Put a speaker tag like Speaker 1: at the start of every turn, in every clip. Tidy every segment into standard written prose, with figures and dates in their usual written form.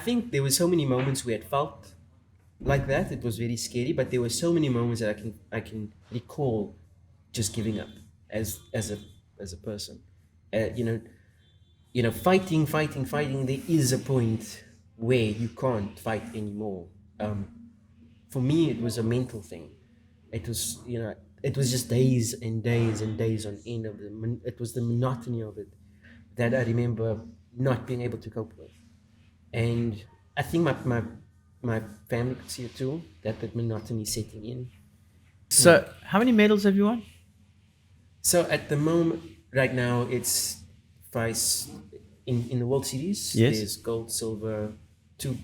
Speaker 1: think there were so many moments where it felt like that. It was very scary, but there were so many moments that I can recall just giving up as a person. Fighting. There is a point where you can't fight anymore. For me, it was a mental thing. It was just days and days and days on end of it was the monotony of it that I remember not being able to cope with. And I think my family could see it too, that monotony setting in.
Speaker 2: So, how many medals have you won?
Speaker 1: So at the moment, right now, it's vice in the World Series.
Speaker 2: Yes.
Speaker 1: There's gold, silver, two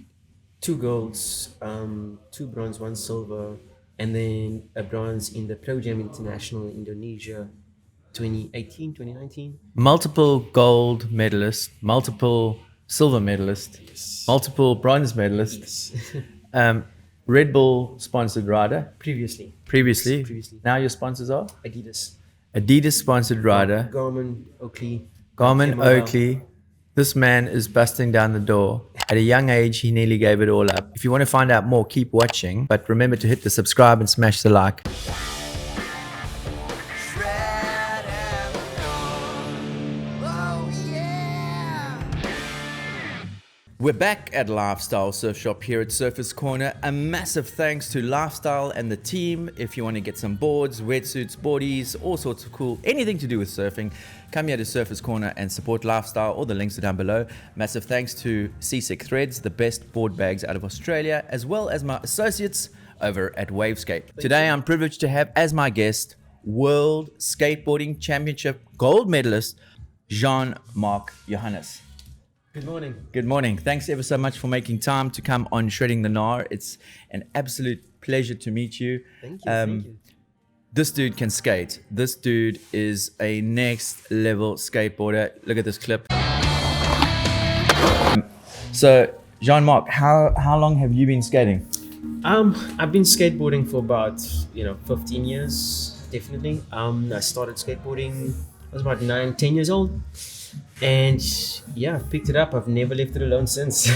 Speaker 1: golds, 2 bronze, 1 silver, and then a bronze in the Pro Jam International in Indonesia, 2018, 2019.
Speaker 2: Multiple gold medalists, multiple silver medalists,
Speaker 1: Yes.
Speaker 2: multiple bronze medalists. Red Bull sponsored rider
Speaker 1: Previously,
Speaker 2: previously.
Speaker 1: Previously.
Speaker 2: Now your sponsors are
Speaker 1: Adidas,
Speaker 2: Adidas sponsored rider,
Speaker 1: Garmin, Oakley,
Speaker 2: Garmin,
Speaker 1: Camel.
Speaker 2: Oakley. This man is busting down the door. At a young age, he nearly gave it all up. If you want to find out more, keep watching. But remember to hit the subscribe and smash the like. We're back at Lifestyle Surf Shop here at Surfers Corner. A massive thanks to Lifestyle and the team. If you want to get some boards, wetsuits, boardies, all sorts of cool, anything to do with surfing, come here to Surfers Corner and support Lifestyle. All the links are down below. Massive thanks to Seasick Threads, the best board bags out of Australia, as well as my associates over at Wavescape. Today I'm privileged to have as my guest World Skateboarding Championship gold medalist, Marc Johannes.
Speaker 1: Good morning.
Speaker 2: Good morning. Thanks ever so much for making time to come on Shredding the Gnar. It's an absolute pleasure to meet you.
Speaker 1: Thank you. Thank you.
Speaker 2: This dude can skate. This dude is a next level skateboarder. Look at this clip. So, Jean-Marc, how long have you been skating?
Speaker 1: I've been skateboarding for about 15 years, definitely. I started skateboarding. I was about 9-10 years old. And yeah, I've picked it up. I've never left it alone since.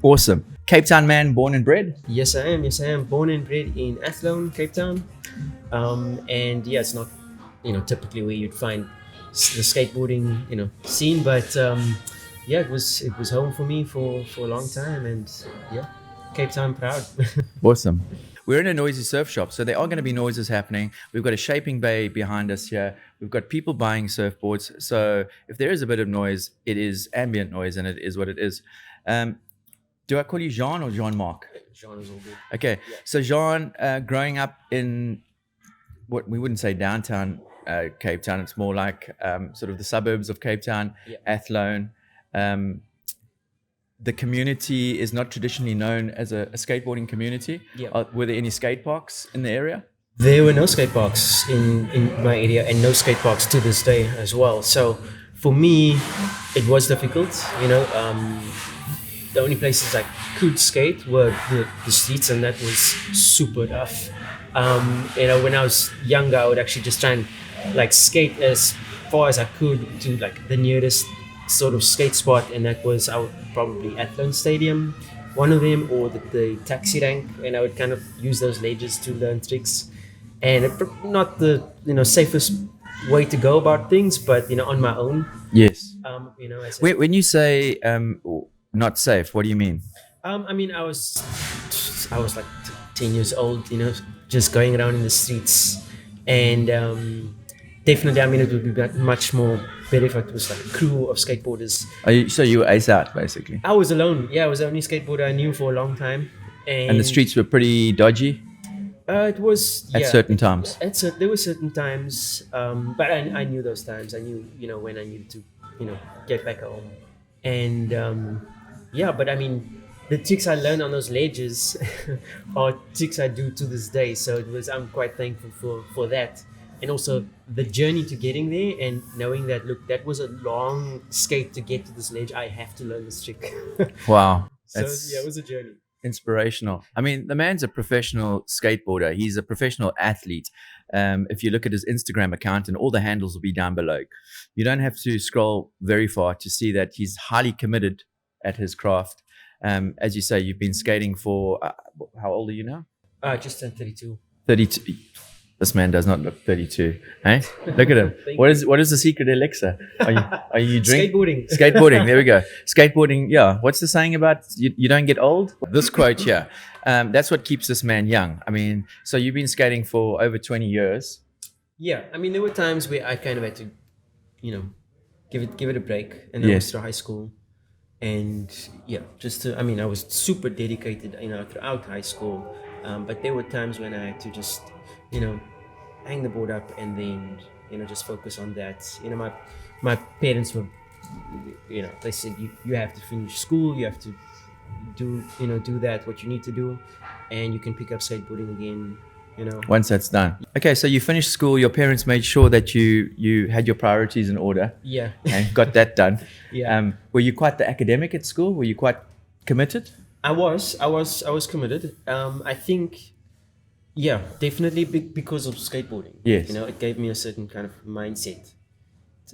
Speaker 2: Awesome. Cape Town man, born and bred?
Speaker 1: Yes, I am. Born and bred in Athlone, Cape Town. And yeah, it's not, typically where you'd find the skateboarding, scene. But yeah, it was home for me for a long time. And yeah, Cape Town proud.
Speaker 2: Awesome. We're in a noisy surf shop, so there are going to be noises happening. We've got a shaping bay behind us here. We've got people buying surfboards. So if there is a bit of noise, it is ambient noise, and it is what it is. Do I call you Jean or Jean-Marc?
Speaker 1: Jean is all good.
Speaker 2: Okay.
Speaker 1: Yeah.
Speaker 2: So Jean, growing up in what we wouldn't say downtown Cape Town, it's more like sort of the suburbs of Cape Town,
Speaker 1: Yeah.
Speaker 2: Athlone. The community is not traditionally known as a skateboarding community.
Speaker 1: Yeah.
Speaker 2: Were there any skate parks in the area?
Speaker 1: There were no skate parks in my area, and no skate parks to this day as well. So for me, it was difficult. The only places I could skate were the streets, and that was super tough. When I was younger, I would actually just try and skate as far as I could to the nearest sort of skate spot, and that was probably Athlone Stadium, one of them, or the taxi rank, and I would kind of use those ledges to learn tricks. And not the safest way to go about things, but on my own.
Speaker 2: Yes.
Speaker 1: When
Speaker 2: When you say not safe, what do you mean?
Speaker 1: I was like 10 years old, just going around in the streets, and definitely, it would be much more better if it was like a crew of skateboarders.
Speaker 2: So you were ace out, basically.
Speaker 1: I was alone. Yeah, I was the only skateboarder I knew for a long time.
Speaker 2: And the streets were pretty dodgy
Speaker 1: It was
Speaker 2: at certain times.
Speaker 1: There were certain times, but I knew those times. I knew when I needed to get back home, and but the tricks I learned on those ledges are tricks I do to this day. So I'm quite thankful for that. And also the journey to getting there, and knowing that, look, that was a long skate to get to this ledge. I have to learn this trick.
Speaker 2: Wow.
Speaker 1: So yeah, it was a journey.
Speaker 2: Inspirational. The man's a professional skateboarder. He's a professional athlete. If you look at his Instagram account, and all the handles will be down below. You don't have to scroll very far to see that he's highly committed at his craft. As you say, you've been skating for how old are you now?
Speaker 1: Just turned 32.
Speaker 2: 32. This man does not look 32. Hey, look at him.
Speaker 1: Thank
Speaker 2: What is the secret elixir? Are you drink?
Speaker 1: Skateboarding.
Speaker 2: Skateboarding. There we go. Skateboarding. Yeah. What's the saying about you don't get old? This quote here. That's what keeps this man young. I mean, so you've been skating for over 20 years.
Speaker 1: Yeah, I mean, there were times where I kind of had to, give it a break, and then I was through high school, and I was super dedicated, throughout high school, but there were times when I had to just, hang the board up and then, just focus on that. My parents were, they said you have to finish school, you have to do that what you need to do, and you can pick up skateboarding again.
Speaker 2: Once that's done. Okay, so you finished school. Your parents made sure that you had your priorities in order.
Speaker 1: Yeah.
Speaker 2: And got that done.
Speaker 1: Yeah.
Speaker 2: Were you quite the academic at school? Were you quite committed?
Speaker 1: I was committed. I think, yeah, definitely because of skateboarding.
Speaker 2: Yes.
Speaker 1: It gave me a certain kind of mindset.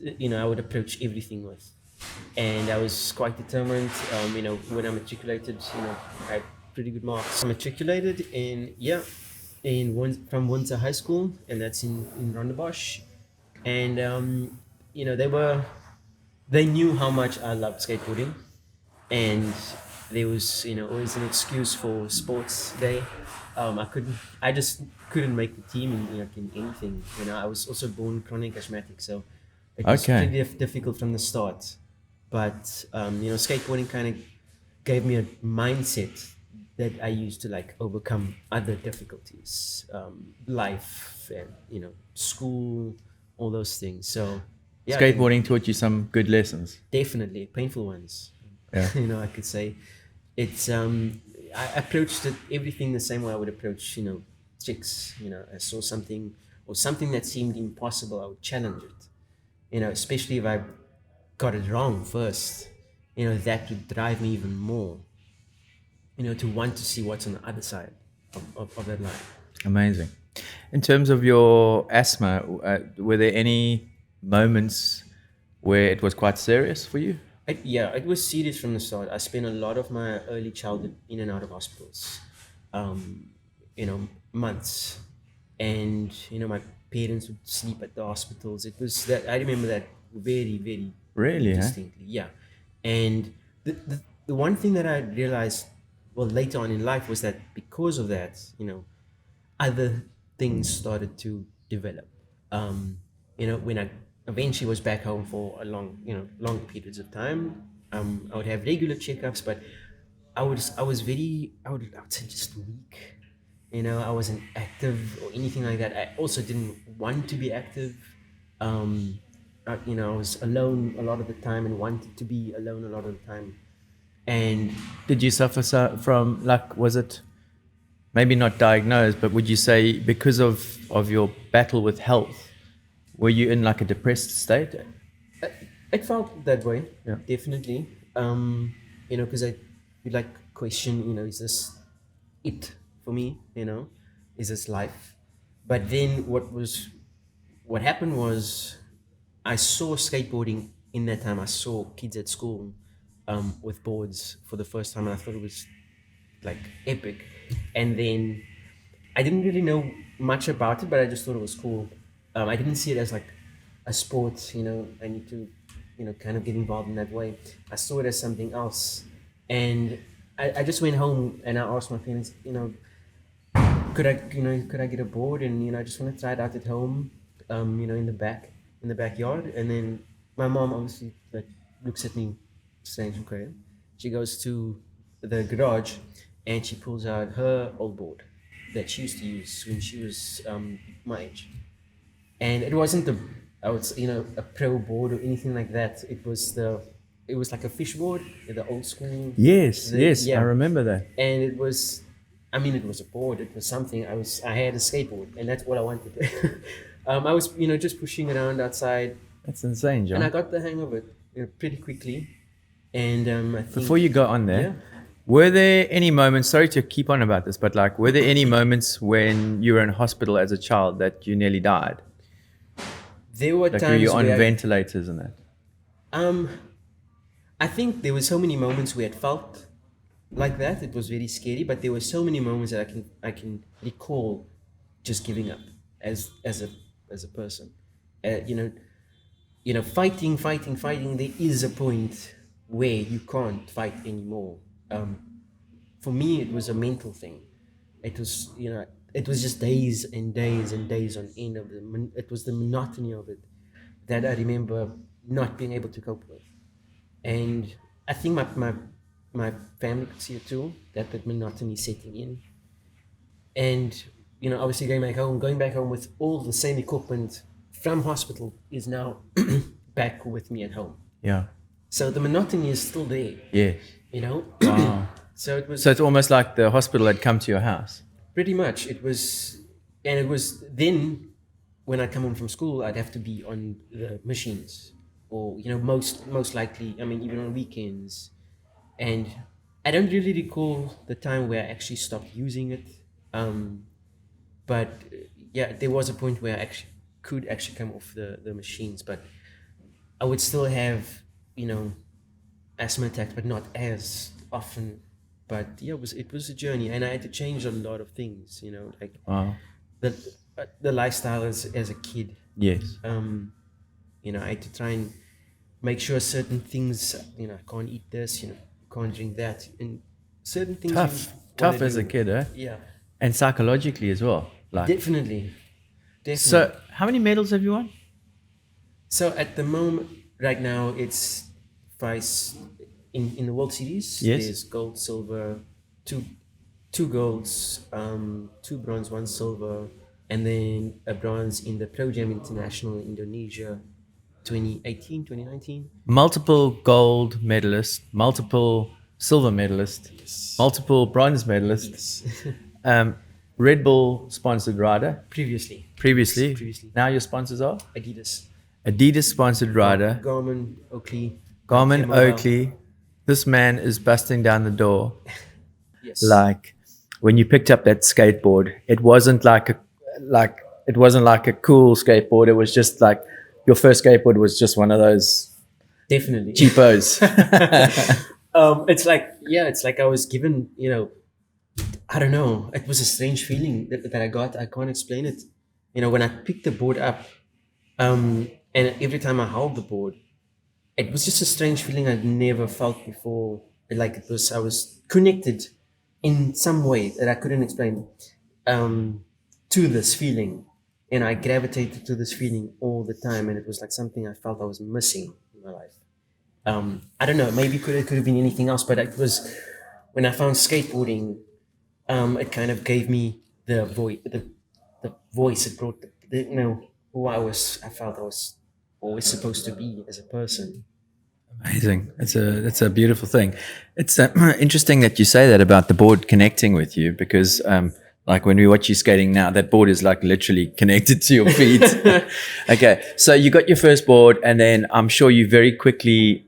Speaker 1: I would approach everything with, and I was quite determined. When I matriculated, I had pretty good marks. I matriculated from Windsor High School, and that's in Rondebosch, and they knew how much I loved skateboarding, and there was always an excuse for sports day. I just couldn't make the team in anything. I was also born chronic asthmatic, so it was pretty difficult from the start. But skateboarding kind of gave me a mindset that I used to overcome other difficulties, life and school, all those things. So yeah,
Speaker 2: Skateboarding taught you some good lessons.
Speaker 1: Definitely painful ones.
Speaker 2: Yeah.
Speaker 1: I could say it's I approached everything the same way I would approach chicks. I saw something that seemed impossible, I would challenge it. Especially if I got it wrong first. That would drive me even more. To want to see what's on the other side of that line.
Speaker 2: Amazing. In terms of your asthma, were there any moments where it was quite serious for you?
Speaker 1: It was serious from the start. I spent a lot of my early childhood in and out of hospitals, months, and my parents would sleep at the hospitals. It was that I remember that very, very
Speaker 2: really
Speaker 1: distinctly. Yeah, and the one thing that I realized later on in life was that because of that, other things started to develop. When I eventually was back home for a long periods of time, I would have regular checkups, but I would say just weak. I wasn't active or anything like that. I also didn't want to be active. I was alone a lot of the time and wanted to be alone a lot of the time. And
Speaker 2: did you suffer from, was it maybe not diagnosed, but would you say because of your battle with health, were you in a depressed state?
Speaker 1: It felt that way,
Speaker 2: yeah.
Speaker 1: Definitely. Because I would question, is this it for me? Is this life? But then what happened was I saw skateboarding in that time. I saw kids at school with boards for the first time, and I thought it was epic. And then I didn't really know much about it, but I just thought it was cool. I didn't see it as a sport, I need to kind of get involved in that way. I saw it as something else, and I just went home and I asked my parents, could I get a board, and I just want to try it out at home, in the backyard. And then my mom obviously looks at me strange, okay. She goes to the garage and she pulls out her old board that she used to use when she was my age, and it wasn't a pro board or anything like that. It was like a fish board, the old school.
Speaker 2: Yes, I remember that.
Speaker 1: And it was a board. It was something. I had a skateboard, and that's what I wanted. I was just pushing around outside.
Speaker 2: That's insane, John.
Speaker 1: And I got the hang of it pretty quickly. And I think,
Speaker 2: before you go on there, were there any moments, sorry to keep on about this, but were there any moments when you were in hospital as a child that you nearly died?
Speaker 1: There were times
Speaker 2: were you on ventilators and that?
Speaker 1: I think there were so many moments where it felt like that. It was very scary, but there were so many moments that I can recall just giving up as a person. Fighting. There is a point where you can't fight anymore. For me, it was a mental thing. It was, it was just days and days and days on end of it was the monotony of it that I remember not being able to cope with. And I think my family could see it too, that monotony setting in. And, obviously going back home with all the same equipment from hospital is now back with me at home.
Speaker 2: Yeah.
Speaker 1: So the monotony is still there.
Speaker 2: Yes. Wow.
Speaker 1: So it was.
Speaker 2: So it's almost like the hospital had come to your house.
Speaker 1: Pretty much. It was then when I come home from school, I'd have to be on the machines, or most likely, even on weekends. And I don't really recall the time where I actually stopped using it. But yeah, there was a point where I could actually come off the machines, but I would still have, asthma attacks, but not as often. But yeah, it was a journey, and I had to change a lot of things, like
Speaker 2: Wow.
Speaker 1: the lifestyle as a kid.
Speaker 2: Yes.
Speaker 1: I had to try and make sure certain things, I can't eat this, can't drink that, and certain things.
Speaker 2: Tough as a kid, eh?
Speaker 1: Yeah.
Speaker 2: And psychologically as well. Like.
Speaker 1: Definitely.
Speaker 2: So, how many medals have you won?
Speaker 1: So at the moment, right now, it's price in the World Series.
Speaker 2: Yes.
Speaker 1: There's gold, silver, two golds, 2 bronze, 1 silver, and then a bronze in the Pro Jam International in Indonesia, 2019.
Speaker 2: Multiple gold medalists, multiple silver medalists,
Speaker 1: Yes.
Speaker 2: multiple bronze medalists.
Speaker 1: Yes.
Speaker 2: Red Bull sponsored rider
Speaker 1: Previously.
Speaker 2: previously.
Speaker 1: Previously.
Speaker 2: Now your sponsors are
Speaker 1: Adidas.
Speaker 2: Adidas sponsored rider,
Speaker 1: Garmin, Oakley.
Speaker 2: Garmin,
Speaker 1: Mobile.
Speaker 2: Oakley. This man is busting down the door.
Speaker 1: Yes.
Speaker 2: Like when you picked up that skateboard, it wasn't like a cool skateboard. It was just like your first skateboard was just one of those
Speaker 1: Definitely.
Speaker 2: cheapos.
Speaker 1: It's like I was given, I don't know. It was a strange feeling that I got. I can't explain it. When I picked the board up, and every time I held the board, it was just a strange feeling I'd never felt before. Like I was connected in some way that I couldn't explain, to this feeling. And I gravitated to this feeling all the time. And it was like something I felt I was missing in my life. I don't know, maybe it could have been anything else, but it was when I found skateboarding, it kind of gave me the voice. It brought who I felt I was always supposed to be as a person.
Speaker 2: Amazing. It's a beautiful thing. It's interesting that you say that about the board connecting with you because like when we watch you skating now, that board is like literally connected to your feet. Okay. So you got your first board and then I'm sure you very quickly,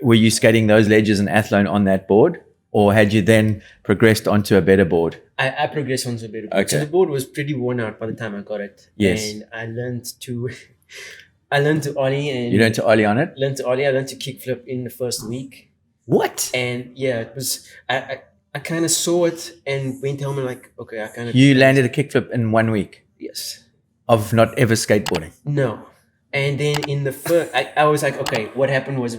Speaker 2: were you skating those ledges and athlone on that board or had you then progressed onto a better board?
Speaker 1: I progressed onto a better board.
Speaker 2: Okay.
Speaker 1: So the board was pretty worn out by the time I got it.
Speaker 2: Yes.
Speaker 1: And I learned to ollie and
Speaker 2: You learned to ollie on it?
Speaker 1: I learned to kickflip in the first week.
Speaker 2: What?
Speaker 1: And yeah, it was I kind of saw it and went home and like, okay, I kind of...
Speaker 2: You landed a kickflip in 1 week
Speaker 1: Yes.
Speaker 2: of not ever skateboarding?
Speaker 1: No. And then in the first... I was like, okay, what happened was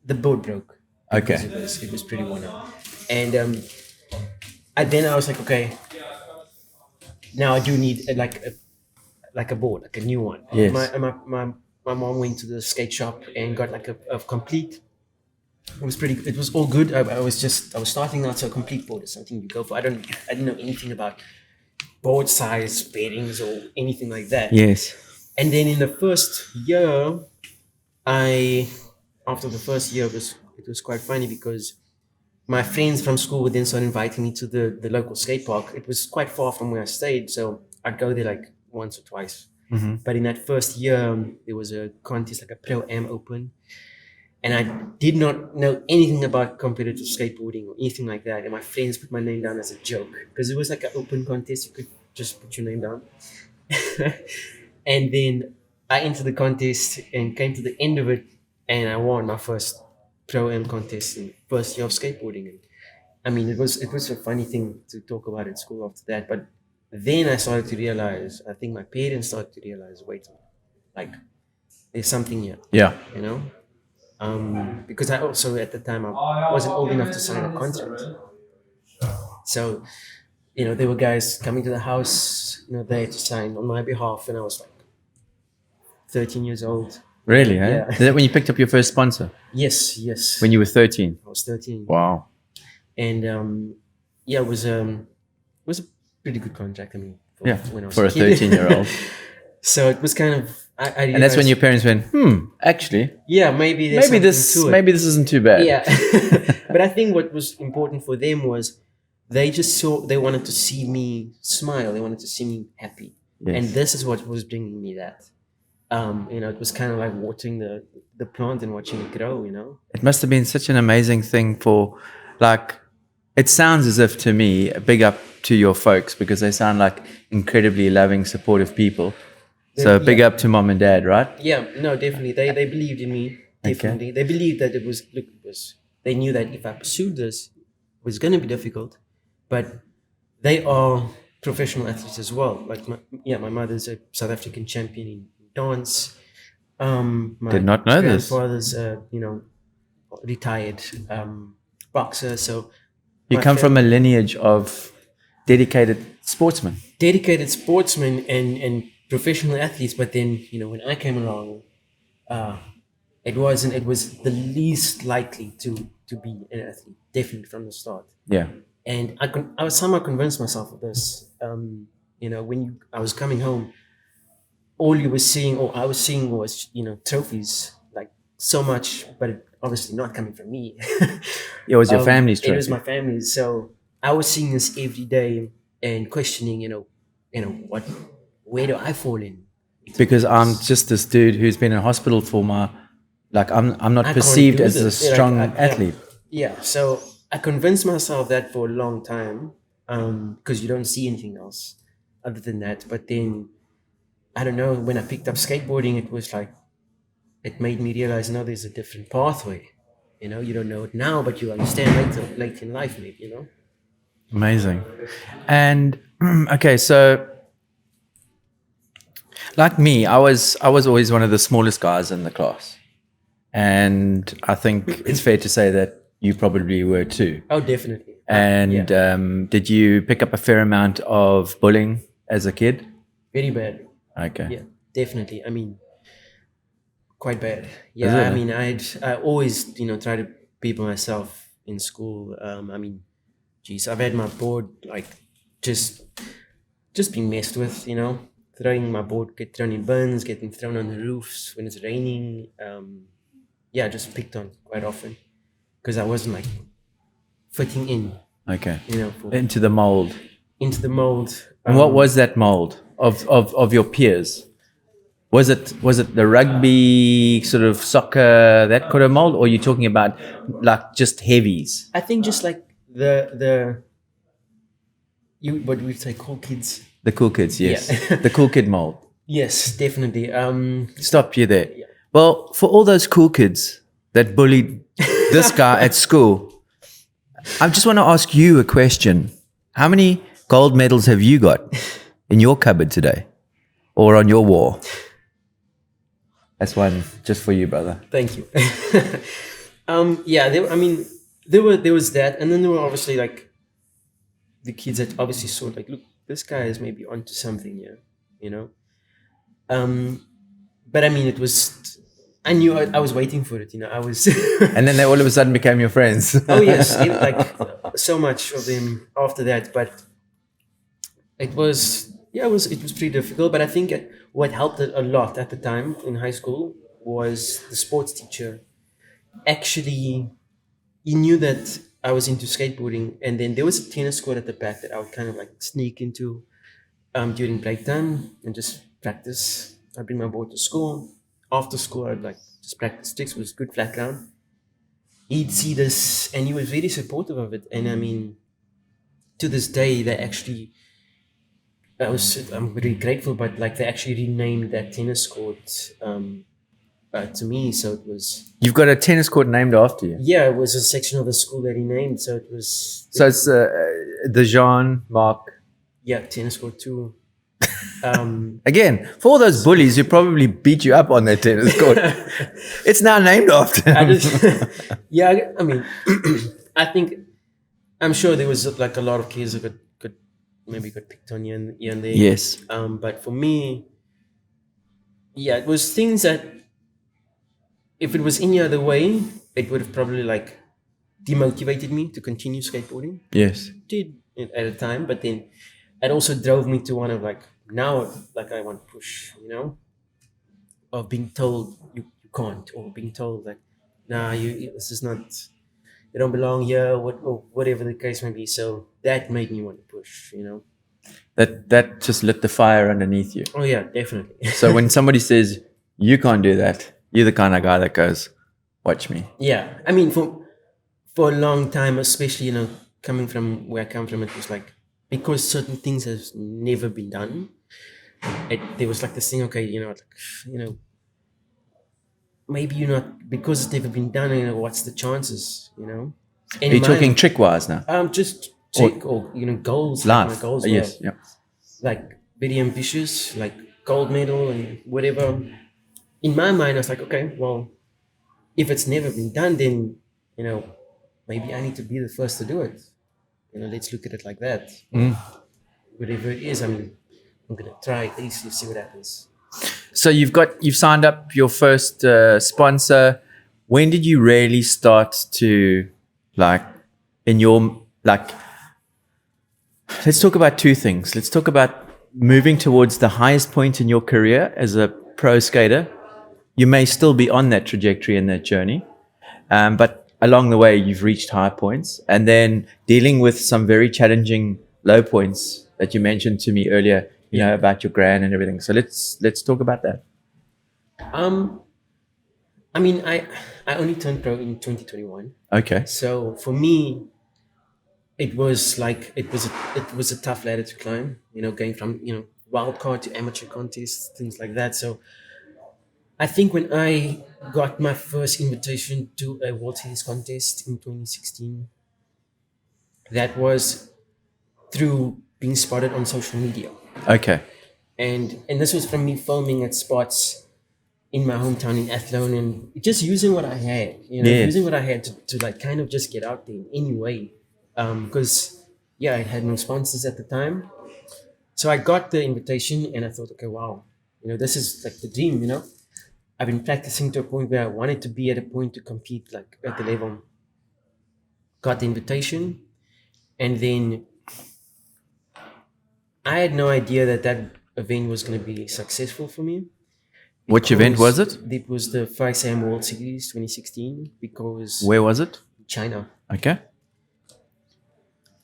Speaker 1: the board broke.
Speaker 2: Okay.
Speaker 1: It was pretty worn out. And I was like, okay, now I do need a board, like a new one.
Speaker 2: Yes.
Speaker 1: My mom went to the skate shop and got like a complete... It was all good. I was starting out, so a complete board is something you go for. I didn't know anything about board size, bearings, or anything like that.
Speaker 2: Yes.
Speaker 1: And then in the first year, after the first year, it was quite funny because my friends from school would then start inviting me to the local skate park. It was quite far from where I stayed, so I'd go there like once or twice.
Speaker 2: Mm-hmm.
Speaker 1: But in that first year, there was a contest, like a Pro-Am Open. And I did not know anything about competitive skateboarding or anything like that. And my friends put my name down as a joke because it was like an open contest. You could just put your name down. And then I entered the contest and came to the end of it. And I won my first pro-am contest in first year of skateboarding. And I mean, it was a funny thing to talk about at school after that. But then I started to realize, I think my parents started to realize, wait, like there's something here,
Speaker 2: Yeah.
Speaker 1: you know? Because I also, at the time, I wasn't old enough to sign a contract. So, there were guys coming to the house, there to sign on my behalf. And I was like 13 years old.
Speaker 2: Really? Eh?
Speaker 1: Yeah.
Speaker 2: Is that when you picked up your first sponsor?
Speaker 1: Yes.
Speaker 2: When you were 13?
Speaker 1: I was 13.
Speaker 2: Wow.
Speaker 1: And it was a pretty good contract. I mean, when I was
Speaker 2: for a
Speaker 1: kid.
Speaker 2: 13-year-old.
Speaker 1: So it was kind of,
Speaker 2: And that's when your parents went, actually,
Speaker 1: yeah, maybe
Speaker 2: maybe this isn't too bad.
Speaker 1: Yeah. But I think what was important for them was they wanted to see me smile. They wanted to see me happy.
Speaker 2: Yes.
Speaker 1: And this is what was bringing me that. It was kind of like watching the plant and watching it grow,
Speaker 2: It must have been such an amazing thing for, like, it sounds as if to me, big up to your folks, because they sound like incredibly loving, supportive people. So big up to mom and dad, right?
Speaker 1: Yeah, no, definitely. They believed in me. Definitely. Okay. They believed that they knew that if I pursued this, it was going to be difficult. But they are professional athletes as well. Like, my mother's a South African champion in dance. My
Speaker 2: Did not know this.
Speaker 1: My grandfather's, retired boxer. So
Speaker 2: you come from a lineage of dedicated sportsmen.
Speaker 1: Dedicated sportsmen and professional athletes, but then when I came along, it was the least likely to be an athlete, definitely from the start.
Speaker 2: Yeah.
Speaker 1: And I was somehow convinced myself of this. When I was coming home, all you were seeing, or I was seeing, was trophies, like so much, but obviously not coming from me.
Speaker 2: It was your family's trophy.
Speaker 1: It was my family's. So I was seeing this every day and questioning, where do I fall in?
Speaker 2: Because I'm just this dude who's been in hospital for I'm not perceived as a strong athlete.
Speaker 1: Yeah. So I convinced myself that for a long time, because you don't see anything else other than that. But then, I don't know, when I picked up skateboarding, it was like, it made me realize, no, there's a different pathway. You don't know it now, but you understand later in life, maybe,
Speaker 2: Amazing. And, okay, so, like me, I was always one of the smallest guys in the class. And I think it's fair to say that you probably were too.
Speaker 1: Oh, definitely.
Speaker 2: And did you pick up a fair amount of bullying as a kid?
Speaker 1: Very bad.
Speaker 2: Okay.
Speaker 1: Yeah, definitely. I mean, quite bad. Yeah, I mean, I always, try to beat myself in school. I mean, geez, I've had my board, like, just being messed with, throwing my board, get thrown in bins, getting thrown on the roofs when it's raining. Just picked on quite often because I wasn't, like, fitting in.
Speaker 2: Okay. Into the mold.
Speaker 1: Into the mold.
Speaker 2: And what was that mold of your peers? Was it the rugby, sort of soccer, that kind of mold, or are you talking about like just heavies?
Speaker 1: I think just like what we'd say, cool kids.
Speaker 2: The cool kids, yes. Yeah. The cool kid mold.
Speaker 1: Yes, definitely.
Speaker 2: Stop you there. Yeah. Well, for all those cool kids that bullied this guy at school, I just want to ask you a question. How many gold medals have you got in your cupboard today or on your wall? That's one just for you, brother.
Speaker 1: Thank you. There was that, and then there were obviously like the kids that obviously saw like, look, this guy is maybe onto something here, But I mean, I knew I was waiting for it, I was.
Speaker 2: And then they all of a sudden became your friends.
Speaker 1: Oh yes, so much of them after that, but it was pretty difficult. But I think what helped a lot at the time in high school was the sports teacher. Actually, he knew that I was into skateboarding, and then there was a tennis court at the back that I would kind of like sneak into during break time and just practice. I'd bring my board to school. After school, I'd like just practice tricks. It was good flat ground. He'd see this, and he was very supportive of it. And I mean, to this day, they actually, I'm very grateful, but like they actually renamed that tennis court to me. So it was,
Speaker 2: You've got a tennis court named after you.
Speaker 1: yeah, it was a section of the school that he named. So it was,
Speaker 2: So it's the Jean-Marc.
Speaker 1: yeah, tennis court too.
Speaker 2: Again, for all those bullies who probably beat you up on their tennis court, it's now named after
Speaker 1: I
Speaker 2: him.
Speaker 1: just, yeah, I mean, I'm sure there was like a lot of kids who could maybe got picked on here and there.
Speaker 2: Yes.
Speaker 1: But for me, yeah, it was things that if it was any other way, it would have probably like demotivated me to continue skateboarding.
Speaker 2: Yes.
Speaker 1: Did at a time, but then it also drove me to one of like now like I want to push, of being told you can't, or being told like, nah, this is not, you don't belong here, or whatever the case may be. So that made me want to push,
Speaker 2: That just lit the fire underneath you.
Speaker 1: Oh yeah, definitely.
Speaker 2: So when somebody says you can't do that, you're the kind of guy that goes, watch me.
Speaker 1: Yeah, I mean for a long time, especially coming from where I come from, it was like because certain things have never been done. There was like this thing, okay, maybe you're not, because it's never been done. What's the chances?
Speaker 2: Are you talking trick wise now?
Speaker 1: Just trick or goals.
Speaker 2: Life.
Speaker 1: My goals
Speaker 2: Yes.
Speaker 1: were
Speaker 2: Yeah.
Speaker 1: like very ambitious, like gold medal and whatever. In my mind, I was like, okay, well, if it's never been done, then maybe I need to be the first to do it. Let's look at it like that. Whatever it is, I'm gonna try at least to see what happens.
Speaker 2: So you've signed up your first sponsor. When did you really start to let's talk about two things. Let's talk about moving towards the highest point in your career as a pro skater. You may still be on that trajectory and that journey, but along the way you've reached high points, and then dealing with some very challenging low points that you mentioned to me earlier, about your grand and everything. So let's talk about that.
Speaker 1: I mean, I only turned pro in 2021.
Speaker 2: Okay.
Speaker 1: So for me, it was a tough ladder to climb. Going from wild card to amateur contests, things like that. So I think when I got my first invitation to a World Series contest in 2016, that was through being spotted on social media.
Speaker 2: Okay.
Speaker 1: And this was from me filming at spots in my hometown in Athlone, and just using what I had, using what I had to like kind of just get out there in any way. Because I had no sponsors at the time. So I got the invitation and I thought, okay, wow, this is like the dream, I've been practicing to a point where I wanted to be at a point to compete like at the level. Got the invitation, and then I had no idea that event was going to be successful for me.
Speaker 2: Which event was it?
Speaker 1: It was the 5SAM World Series 2016. Because
Speaker 2: where was it?
Speaker 1: China.
Speaker 2: Okay.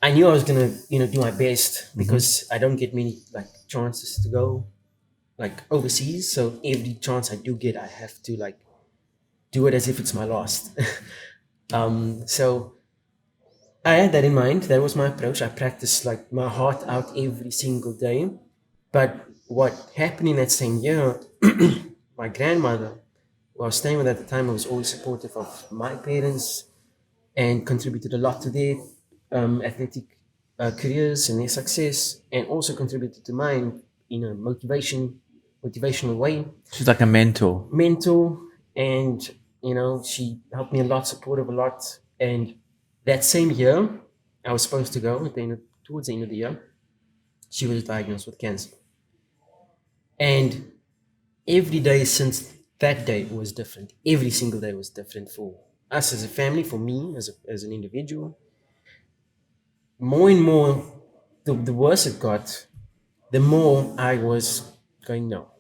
Speaker 1: I knew I was gonna do my best because I don't get many like chances to go like overseas. So every chance I do get, I have to like do it as if it's my last. So I had that in mind. That was my approach. I practiced like my heart out every single day. But what happened in that same year, my grandmother, who I was staying with at the time, was always supportive of my parents and contributed a lot to their athletic careers and their success, and also contributed to mine in a motivational way.
Speaker 2: She's like a mentor.
Speaker 1: And she helped me a lot, supportive a lot. And that same year, I was supposed to go towards the end of the year. She was diagnosed with cancer, and every day since that day was different. Every single day was different for us as a family, for me as an individual. More and more, the worse it got, the more I was going, no,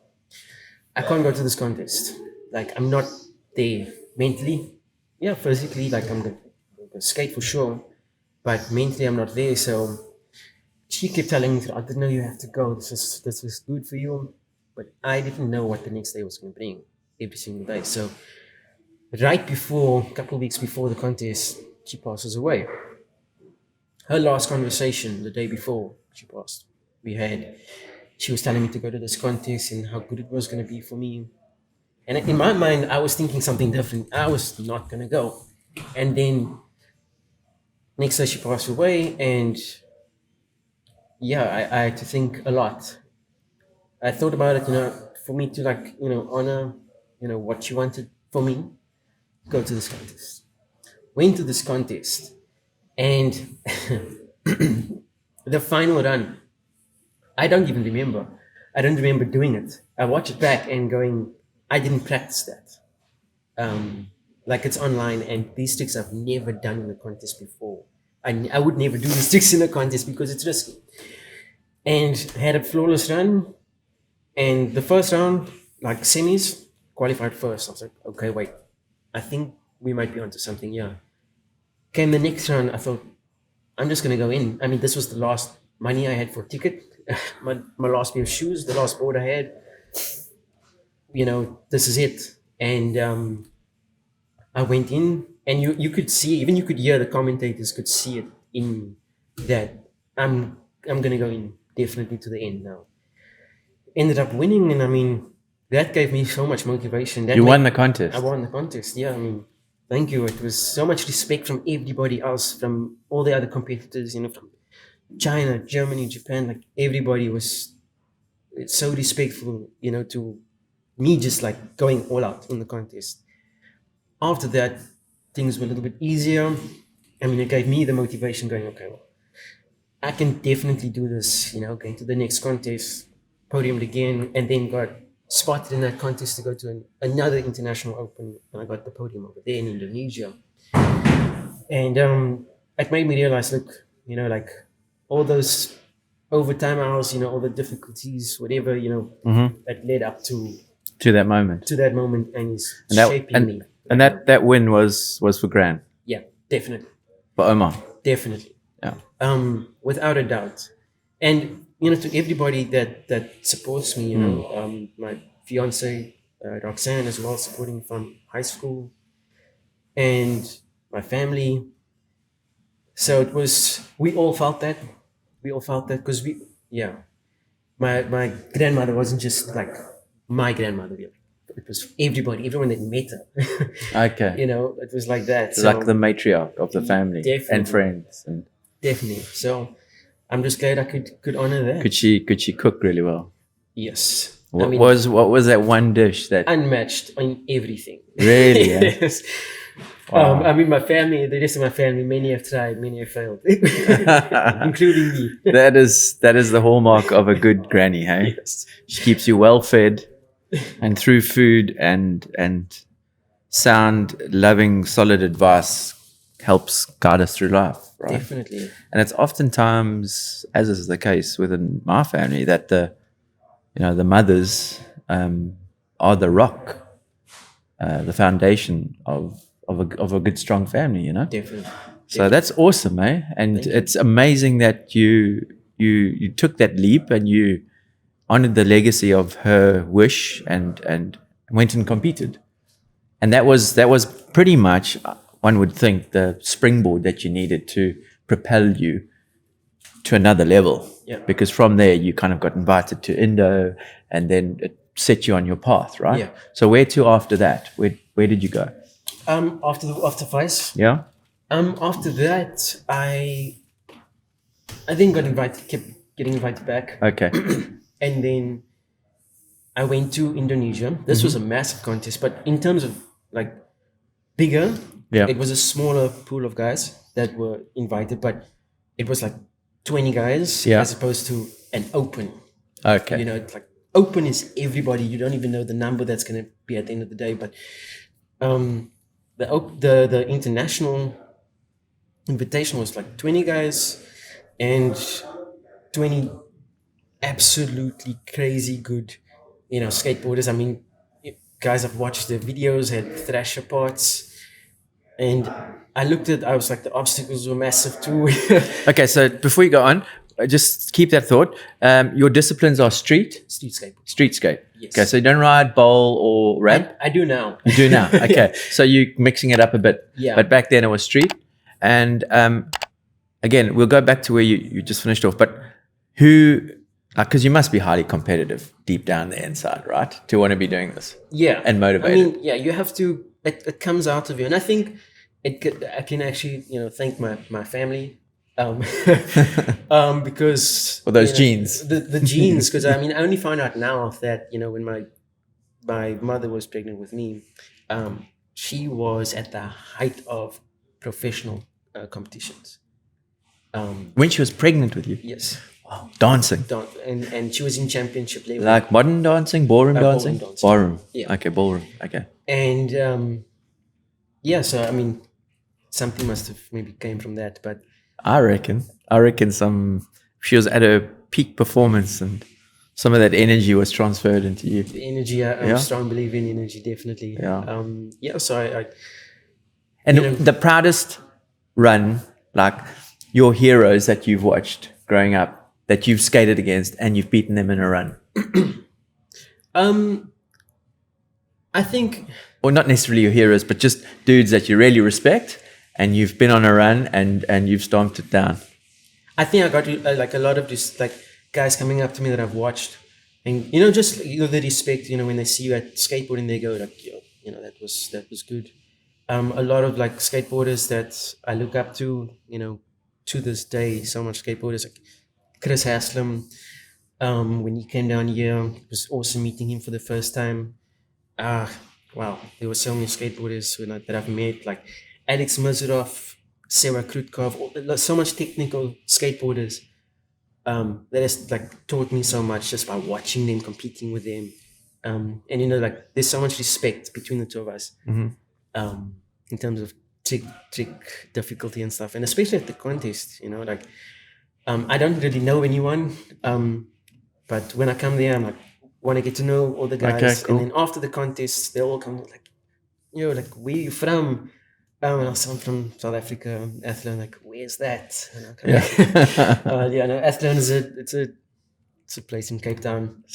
Speaker 1: I can't go to this contest. Like, I'm not there mentally. Yeah, physically, like I'm going to skate for sure, but mentally I'm not there. So she kept telling me, I didn't know you have to go. This is good for you. But I didn't know what the next day was going to bring every single day. So right before, a couple of weeks before the contest, she passes away. Her last conversation the day before she passed, she was telling me to go to this contest and how good it was going to be for me. And in my mind, I was thinking something different. I was not gonna go. And then next day she passed away, and yeah, I had to think a lot. I thought about it, for me to like, honor, what she wanted for me, go to this contest. Went to this contest, and the final run, I don't even remember. I don't remember doing it. I watch it back and going, I didn't practice that. Like it's online, and these tricks I've never done in a contest before. I would never do these tricks in a contest because it's risky. And had a flawless run. And the first round, like semis, qualified first. I was like, okay, wait, I think we might be onto something, yeah. Came the next round, I thought, I'm just going to go in. I mean, this was the last money I had for a ticket, my last pair of shoes, the last board I had. This is it. And I went in, and you could see, even you could hear the commentators could see it in that I'm going to go in definitely to the end now. Ended up winning, and I mean, that gave me so much motivation.
Speaker 2: You won the contest.
Speaker 1: I won the contest, yeah. I mean, thank you. It was so much respect from everybody else, from all the other competitors, from China, Germany, Japan. Like everybody was so respectful, to me just like going all out in the contest. After that, things were a little bit easier. I mean, it gave me the motivation going, okay, well, I can definitely do this, going to the next contest, podiumed again, and then got spotted in that contest to go to another international open, and I got the podium over there in Indonesia. And it made me realize, look, like all those overtime hours, all the difficulties, whatever, that led up to
Speaker 2: that moment.
Speaker 1: And is shaping me.
Speaker 2: And that win was for Gran.
Speaker 1: Yeah, definitely.
Speaker 2: For Omar.
Speaker 1: Definitely.
Speaker 2: Yeah.
Speaker 1: Without a doubt. And to everybody that supports me, my fiance Roxanne as well, supporting from high school, and my family. So it was, we all felt that because my grandmother wasn't just like my grandmother, really. It was everyone that met her.
Speaker 2: Okay.
Speaker 1: It was like that.
Speaker 2: So, like the matriarch of the family and friends. And
Speaker 1: definitely. So I'm just glad I could honor that.
Speaker 2: Could she cook really well?
Speaker 1: Yes.
Speaker 2: What was that one dish that
Speaker 1: unmatched on everything?
Speaker 2: Really?
Speaker 1: Yes. Wow. The rest of my family, many have tried, many have failed, including me.
Speaker 2: That is the hallmark of a good granny, hey?
Speaker 1: Yes.
Speaker 2: She keeps you well fed, and through food and sound, loving, solid advice helps guide us through life, right?
Speaker 1: Definitely.
Speaker 2: And it's oftentimes, as is the case within my family, that the mothers are the rock, the foundation of a good, strong family,
Speaker 1: Definitely.
Speaker 2: So that's awesome, eh? And it's amazing that you took that leap and you honored the legacy of her wish and went and competed. And that was pretty much, one would think, the springboard that you needed to propel you to another level.
Speaker 1: Yeah.
Speaker 2: Because from there you kind of got invited to Indo, and then it set you on your path, right?
Speaker 1: Yeah.
Speaker 2: So where to after that? Where did you go?
Speaker 1: After FICE.
Speaker 2: Yeah.
Speaker 1: After that, I then kept getting invited back.
Speaker 2: Okay.
Speaker 1: And then I went to Indonesia. This was a massive contest, but in terms of like bigger, it was a smaller pool of guys that were invited, but it was like 20 guys as opposed to an open.
Speaker 2: Okay.
Speaker 1: It's like open is everybody. You don't even know the number that's going to be at the end of the day. But the international invitation was like 20 guys and 20 absolutely crazy good, skateboarders. I mean, guys I've watched their videos, had thrasher parts. And I was like, the obstacles were massive too.
Speaker 2: Okay, so before you go on, just keep that thought. Your disciplines are street
Speaker 1: skateboard.
Speaker 2: Street skate.
Speaker 1: Yes.
Speaker 2: Okay, so you don't ride, bowl, or ramp?
Speaker 1: I do now.
Speaker 2: You do now. Okay, so you're mixing it up a bit.
Speaker 1: Yeah.
Speaker 2: But back then it was street. And again, we'll go back to where you just finished off. But who Because you must be highly competitive deep down the inside, right? To want to be doing this.
Speaker 1: Yeah.
Speaker 2: And motivated.
Speaker 1: I mean, yeah, you have to, it comes out of you. And I think I can actually, thank my family. Because
Speaker 2: for those genes.
Speaker 1: The genes, because I mean, I only found out now that, when my mother was pregnant with me, she was at the height of professional competitions.
Speaker 2: When she was pregnant with you?
Speaker 1: Yes.
Speaker 2: Wow. Dancing.
Speaker 1: And she was in championship level.
Speaker 2: Like modern dancing, ballroom dancing? Ballroom.
Speaker 1: Yeah.
Speaker 2: Okay, ballroom. Okay.
Speaker 1: And so I mean, something must have maybe came from that, but
Speaker 2: I reckon she was at her peak performance and some of that energy was transferred into you.
Speaker 1: The energy, I'm a strong believer in energy, definitely.
Speaker 2: Yeah.
Speaker 1: So I
Speaker 2: and the proudest run, like your heroes that you've watched growing up, that you've skated against and you've beaten them in a run.
Speaker 1: I think,
Speaker 2: or not necessarily your heroes, but just dudes that you really respect and you've been on a run and you've stomped it down. I
Speaker 1: think I got like a lot of just like guys coming up to me that I've watched, and just the respect, when they see you at skateboarding, they go like, that was good. A lot of like skateboarders that I look up to, to this day, so much skateboarders like Chris Haslam. When he came down here, it was awesome meeting him for the first time. Wow, there were so many skateboarders that I've met, like Alex Mazurov, Sarah Krutkov, so much technical skateboarders that has like taught me so much just by watching them, competing with them. And like there's so much respect between the two of us, in terms of trick difficulty and stuff, and especially at the contest. Like I don't really know anyone, but when I come there, I'm like want to get to know all the guys. Okay, cool. And then after the contest, they all come like, like where you from? And I'm from South Africa, Athlone. Like, where's that? Athlone is it's a place in Cape Town.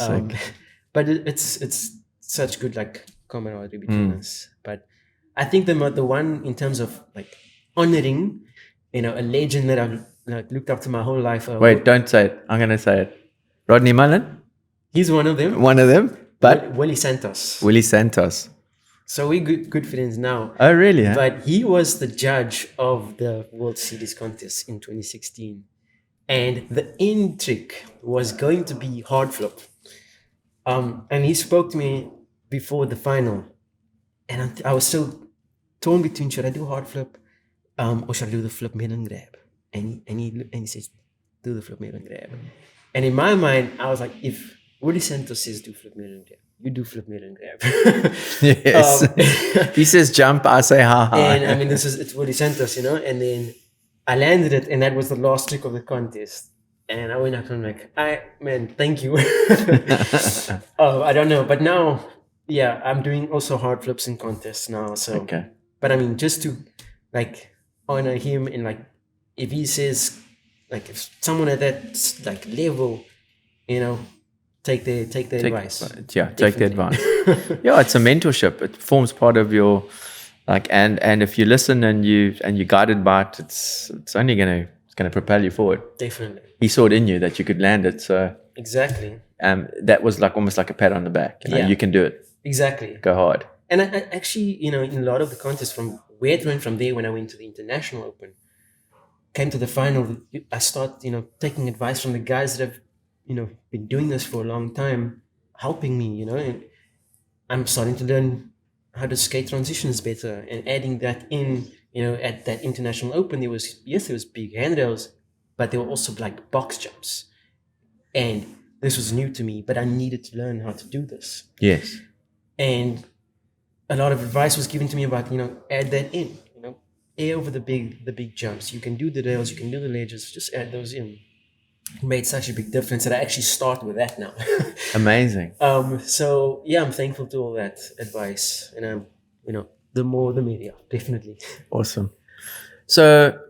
Speaker 1: But it's such good like camaraderie between us. But I think the one in terms of like honoring, a legend that I've like looked up to my whole life.
Speaker 2: Wait, don't say it. I'm gonna say it. Rodney Mullen.
Speaker 1: He's one of them.
Speaker 2: But
Speaker 1: Willie Santos. So we're good friends now.
Speaker 2: Oh, really? Huh?
Speaker 1: But he was the judge of the World Series contest in 2016. And the end trick was going to be hard flip. And he spoke to me before the final. And I was so torn between, should I do hard flip or should I do the flip middle and grab? And he says, do the flip middle and grab. And in my mind, I was like, if Willie Santos says do flip middle and grab, you do flip middle and grab.
Speaker 2: Yes. He says jump, I say ha ha.
Speaker 1: And I mean, it's Willie Santos, and then I landed it, and that was the last trick of the contest. And I went up and I'm like, thank you. I don't know. But now, I'm doing also hard flips in contests now. So,
Speaker 2: okay.
Speaker 1: But I mean, just to like honor him, and like if he says, like if someone at that like level, take the advice.
Speaker 2: Take the advice. It's a mentorship. It forms part of your and if you listen and you guided by it, it's only gonna propel you forward.
Speaker 1: Definitely.
Speaker 2: He saw it in you that you could land it. So
Speaker 1: exactly.
Speaker 2: That was like almost like a pat on the back. You can do it.
Speaker 1: Exactly.
Speaker 2: Go hard.
Speaker 1: And I actually, in a lot of the contests from where it went from there, when I went to the International Open, came to the final, I start, taking advice from the guys that have, been doing this for a long time, helping me, and I'm starting to learn how to skate transitions better and adding that in, at that International Open, there was big handrails, but there were also like box jumps. And this was new to me, but I needed to learn how to do this.
Speaker 2: Yes.
Speaker 1: And a lot of advice was given to me about, add that in, air over the big jumps. You can do the rails, you can do the ledges, just add those in. It made such a big difference that I actually start with that now.
Speaker 2: Amazing.
Speaker 1: So I'm thankful to all that advice, and the more the merrier, definitely.
Speaker 2: Awesome. So,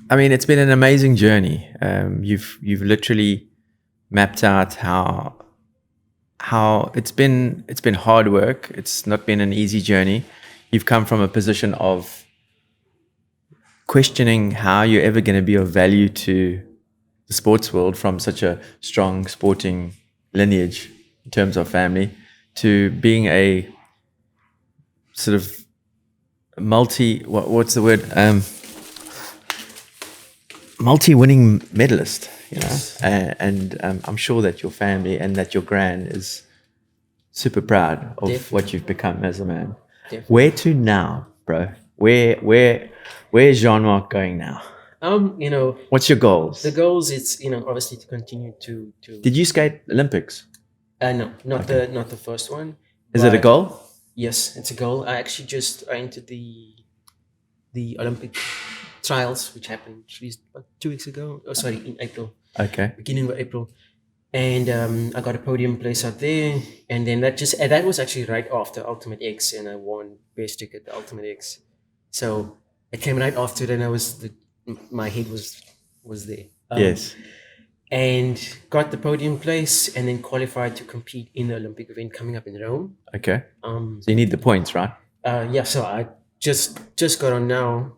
Speaker 2: I mean, it's been an amazing journey. You've literally mapped out how it's been hard work. It's not been an easy journey. You've come from a position of questioning how you're ever going to be of value to the the sports world from such a strong sporting lineage in terms of family to being a sort of what's the word? Multi-winning medalist, you know, and I'm sure that your family and that your gran is super proud of what you've become as a man. Definitely. Where to now, bro? Where's Jean-Marc going now?
Speaker 1: You know,
Speaker 2: what's your goals?
Speaker 1: The goals is, you know, obviously to continue to.
Speaker 2: Did you skate Olympics?
Speaker 1: No, not the first one.
Speaker 2: Is it a goal?
Speaker 1: Yes, it's a goal. I actually just entered the Olympic trials, which happened about 2 weeks ago. Oh, sorry, in April.
Speaker 2: Okay.
Speaker 1: Beginning of April, and I got a podium place out there, and then that was actually right after Ultimate X, and I won best trick at the Ultimate X. So it came right after it, and my head was there.
Speaker 2: Yes.
Speaker 1: And got the podium place, and then qualified to compete in the Olympic event coming up in Rome.
Speaker 2: Okay. So you need the points, right?
Speaker 1: Yeah. So I just got on now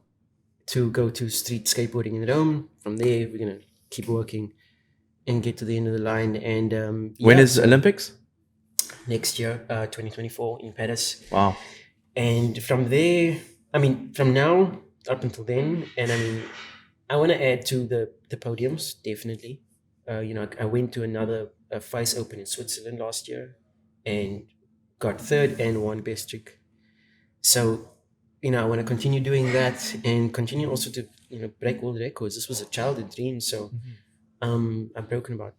Speaker 1: to go to street skateboarding in Rome. From there, we're gonna keep working and get to the end of the line. And
Speaker 2: when is Olympics?
Speaker 1: Next year, 2024 in Paris.
Speaker 2: Wow.
Speaker 1: And from there, I mean, from now up until then, and I mean, I want to add to the podiums, definitely. You know, I went to another FICE Open in Switzerland last year and got third and won best trick. So, you know, I want to continue doing that and continue also to, you know, break world records. This was a childhood dream. So I've broken about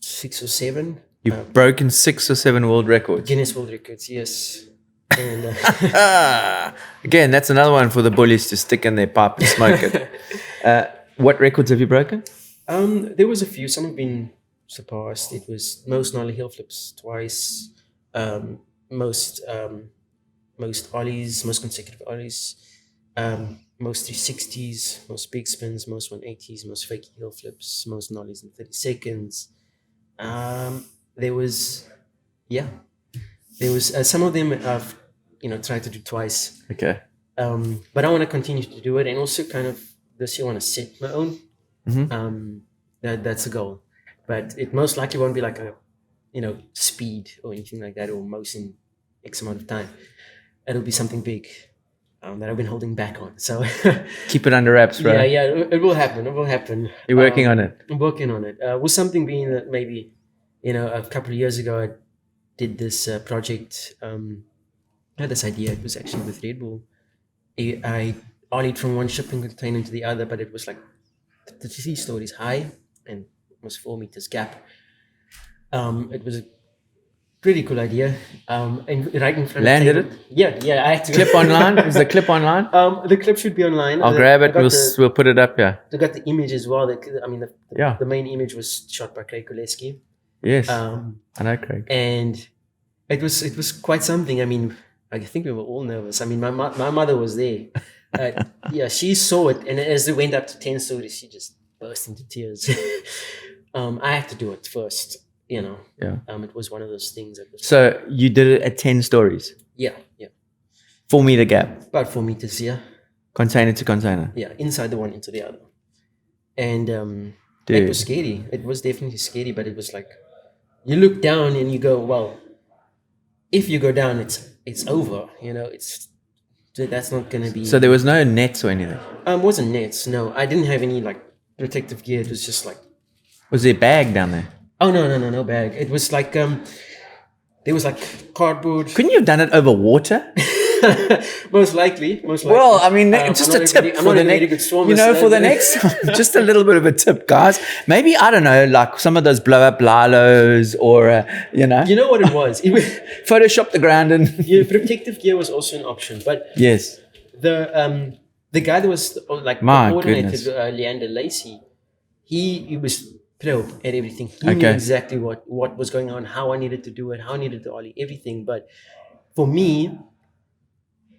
Speaker 1: 6 or 7.
Speaker 2: You've broken 6 or 7 world records?
Speaker 1: Guinness World Records, yes. And,
Speaker 2: again, that's another one for the bullies to stick in their pipe and smoke it. What records have you broken?
Speaker 1: There was a few. Some have been surpassed. It was most nollie heel flips twice, most ollies, most consecutive ollies, most 360s, most big spins, most 180s, most fake heel flips, most nollies in 30 seconds. There was some of them I've, you know, tried to do twice.
Speaker 2: Okay.
Speaker 1: But I want to continue to do it, and also kind of this year I want to set my own. Mm-hmm. That's a goal, but it most likely won't be like a, you know, speed or anything like that, or most in X amount of time. It'll be something big that I've been holding back on. So
Speaker 2: keep it under wraps, right?
Speaker 1: Yeah, it will happen. It will happen.
Speaker 2: You're working on it.
Speaker 1: I'm working on it. Was something being that maybe, you know, a couple of years ago I did this project. I had this idea. It was actually with Red Bull. I ollied from one shipping container to the other, but it was like the sea stories high and almost 4 meters gap. It was a pretty cool idea. And right in front
Speaker 2: landed
Speaker 1: of the table. Yeah, I had to.
Speaker 2: Clip online? Is the clip online?
Speaker 1: The clip should be online.
Speaker 2: I'll grab it. We'll put it up, yeah.
Speaker 1: I got the image as well. The main image was shot by Craig Koleski.
Speaker 2: Yes, I know Craig.
Speaker 1: And it was quite something. I mean, I think we were all nervous. I mean, my mother was there. Yeah, she saw it, and as it went up to 10 stories, she just burst into tears. I had to do it first, you know.
Speaker 2: Yeah.
Speaker 1: It was one of those things.
Speaker 2: So you did it at 10 stories?
Speaker 1: Yeah.
Speaker 2: 4 meter gap?
Speaker 1: About 4 meters, yeah.
Speaker 2: Container to container?
Speaker 1: Yeah, inside the one into the other. And it was scary. It was definitely scary, but it was like, you look down and you go, well, if you go down, it's over, you know, that's not going to be...
Speaker 2: So there was no nets or anything?
Speaker 1: It wasn't nets, no. I didn't have any, like, protective gear. It was just like...
Speaker 2: Was there a bag down there?
Speaker 1: Oh, no bag. It was like, there was like cardboard.
Speaker 2: Couldn't you have done it over water?
Speaker 1: Most likely.
Speaker 2: Well, I mean, just a tip for the next, you know, for the next, just a little bit of a tip, guys. Maybe, I don't know, like some of those blow up Lalos or, you know.
Speaker 1: You know what it was?
Speaker 2: Photoshop the ground and.
Speaker 1: Yeah, protective gear was also an option, but.
Speaker 2: Yes.
Speaker 1: The guy that was like coordinated, Leander Lacey, he was pro at everything. He knew exactly what was going on, how I needed to do it, how I needed to ollie, everything. But for me,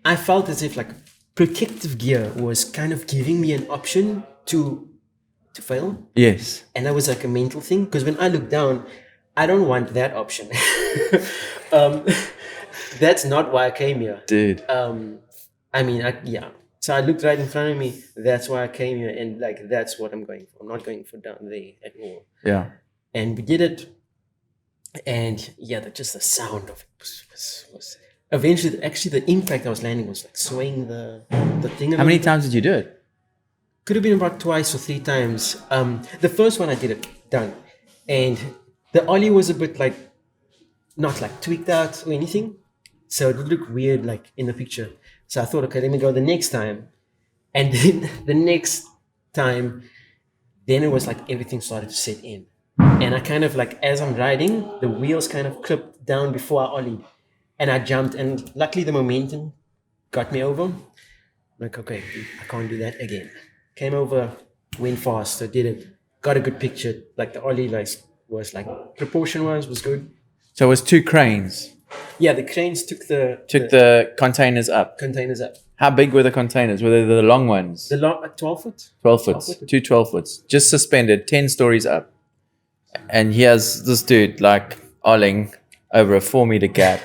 Speaker 1: I felt as if like protective gear was kind of giving me an option to fail. Yes. And that was like a mental thing, because when I look down, I don't want that option. That's not why I came here.
Speaker 2: Dude.
Speaker 1: I mean, yeah. So I looked right in front of me. That's why I came here, and like that's what I'm going for. I'm not going for down there at all.
Speaker 2: Yeah.
Speaker 1: And we did it, and yeah, just the sound of it was eventually actually the impact I was landing was like swaying the thing.
Speaker 2: How many times did you do it?
Speaker 1: Could have been about twice or three times. The first one I did it done, and the ollie was a bit like not like tweaked out or anything, so it would look weird like in the picture. So I thought, okay, let me go the next time, and then the next time, then it was like everything started to set in, and I kind of like as I'm riding, the wheels kind of clipped down before I ollied, and I jumped, and luckily the momentum got me over. I'm like, okay, I can't do that again. Came over, went fast, so did it, got a good picture. Like the ollie like was like proportion wise was good.
Speaker 2: So it was 2 cranes.
Speaker 1: Yeah, the cranes took
Speaker 2: the containers up.
Speaker 1: containers up.
Speaker 2: How big were the containers? Were they the long ones?
Speaker 1: The long 12 foot.
Speaker 2: 12 foot. 2 12 foots. Just suspended 10 stories up. And here's this dude like olling over a 4-meter gap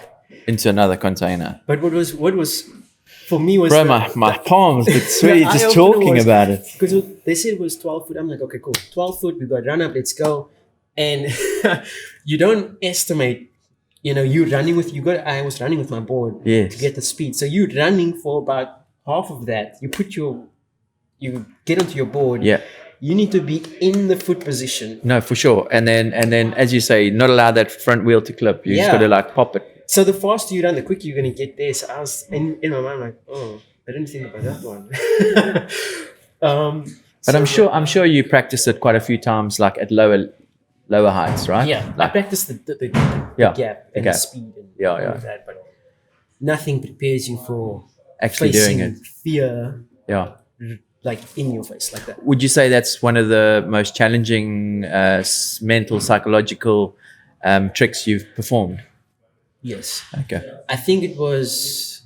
Speaker 2: into another container.
Speaker 1: But what was for me was
Speaker 2: Bro, my palms get sweaty just talking about it.
Speaker 1: Because they said it was 12 foot. I'm like, okay, cool. 12 foot, we got run up, let's go. And you don't estimate, you running with I was running with my board
Speaker 2: Yes.
Speaker 1: to get the speed. So you running for about half of that. You get onto your board.
Speaker 2: Yeah.
Speaker 1: You need to be in the foot position.
Speaker 2: No, for sure. And then as you say, not allow that front wheel to clip. You just got to like pop it.
Speaker 1: So the faster you run, the quicker you're going to get there. So I was in my mind like, oh, I didn't think about that one.
Speaker 2: But I'm sure you practiced it quite a few times, like at lower heights, right?
Speaker 1: Yeah, I practiced the gap and the speed and all of that, but nothing prepares you for
Speaker 2: Actually doing it.
Speaker 1: Fear,
Speaker 2: Yeah.
Speaker 1: like in your face, like that.
Speaker 2: Would you say that's one of the most challenging mental, psychological tricks you've performed?
Speaker 1: Yes.
Speaker 2: Okay.
Speaker 1: I think it was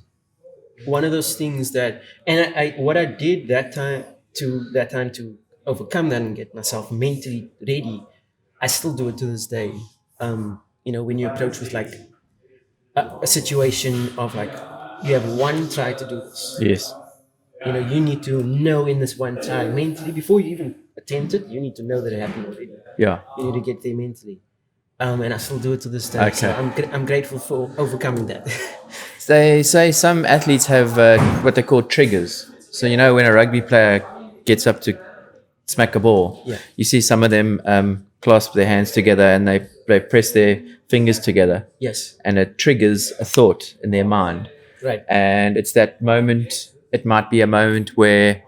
Speaker 1: one of those things that, and what I did that time to overcome that and get myself mentally ready, I still do it to this day. When you approach with like a situation of like, you have one try to do this.
Speaker 2: Yes.
Speaker 1: You need to know in this one try mentally before you even attempt it. You need to know that it happened already.
Speaker 2: Yeah.
Speaker 1: You need to get there mentally. And I still do it to this day.
Speaker 2: Okay.
Speaker 1: So I'm grateful for overcoming that.
Speaker 2: They say some athletes have what they call triggers. So when a rugby player gets up to smack a ball,
Speaker 1: Yeah.
Speaker 2: you see some of them clasp their hands together and they press their fingers together,
Speaker 1: Yes.
Speaker 2: and it triggers a thought in their mind.
Speaker 1: Right.
Speaker 2: And it's that moment. It might be a moment where